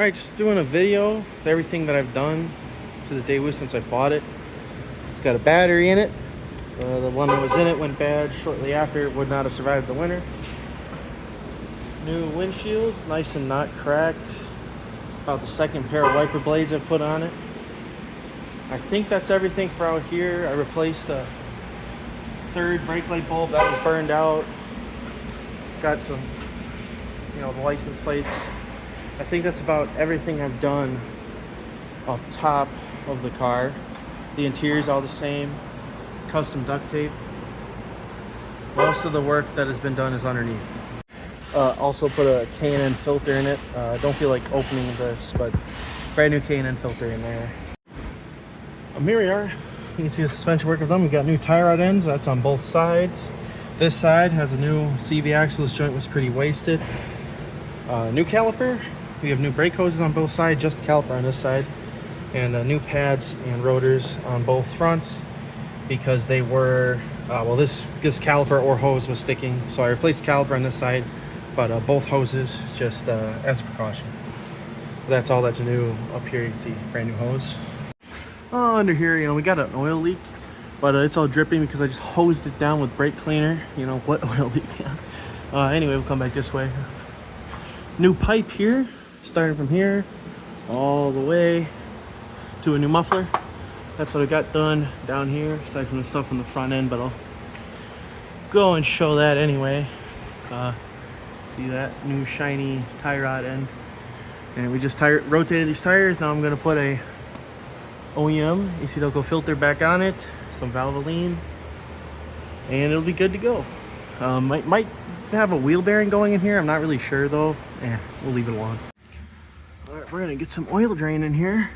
Alright, just doing a video of everything that I've done to the Daewoo since I bought it. It's got a battery in it. The one that was in it went bad shortly after. It would not have survived the winter. New windshield, nice and not cracked. About the second pair of wiper blades I put on it. I think that's everything for out here. I replaced the third brake light bulb that was burned out. Got some, the license plates. I think that's about everything I've done up top of the car. The interior's all the same. Custom duct tape. Most of the work that has been done is underneath. Also put a K&N filter in it. Don't feel like opening this, but brand new K&N filter in there. Here we are. You can see the suspension work I've done. We got new tie rod ends. That's on both sides. This side has a new CV axle. This joint was pretty wasted. New caliper. We have new brake hoses on both sides, just the caliper on this side. And new pads and rotors on both fronts because they were, this caliper or hose was sticking. So I replaced the caliper on this side, but both hoses just as a precaution. That's all that's new up here. You can see brand new hose. Under here, we got an oil leak, but it's all dripping because I just hosed it down with brake cleaner. What oil leak? Anyway, we'll come back this way. New pipe here, starting from here all the way to a new muffler. That's what I got done down here, aside from the stuff on the front end, but I'll go and show that anyway. See that new shiny tie rod end. And we just rotated these tires. Now I'm gonna put a OEM AC Delco filter back on it, some Valvoline, and it'll be good to go. Might have a wheel bearing going in here. I'm not really sure though. We'll leave it alone. All right, we're gonna get some oil drain in here.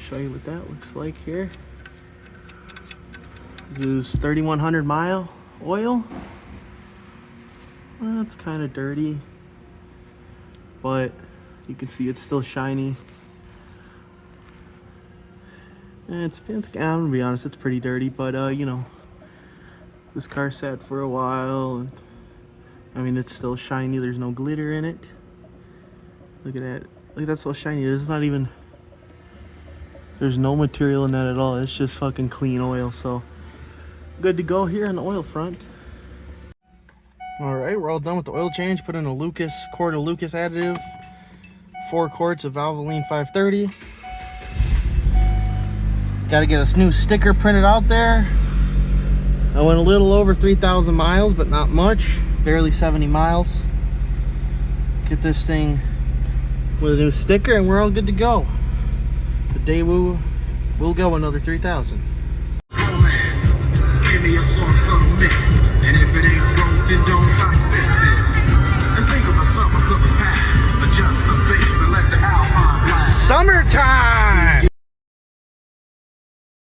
Show you what that looks like here. This is 3,100 mile oil. Well, it's kind of dirty, but you can see it's still shiny. And I'm gonna be honest, it's pretty dirty, but this car sat for a while, and it's still shiny. There's no glitter in it. Look at that. Look, that's so shiny. It's not even, there's no material in that at all. It's just fucking clean oil. So good to go here on the oil front. All right, we're all done with the oil change. Put in a quart of Lucas additive, 4 quarts of Valvoline 530. Got to get a new sticker printed out there. I went a little over 3,000 miles, but not much. Barely 70 miles. Get this thing with a new sticker and we're all good to go. The Daewoo will go another 3,000. Romance, give me a soft subtle mix. And if it ain't broke, then don't try to fix it. And think of the summers of the past. Adjust the face and let the Alpine blast. Summertime!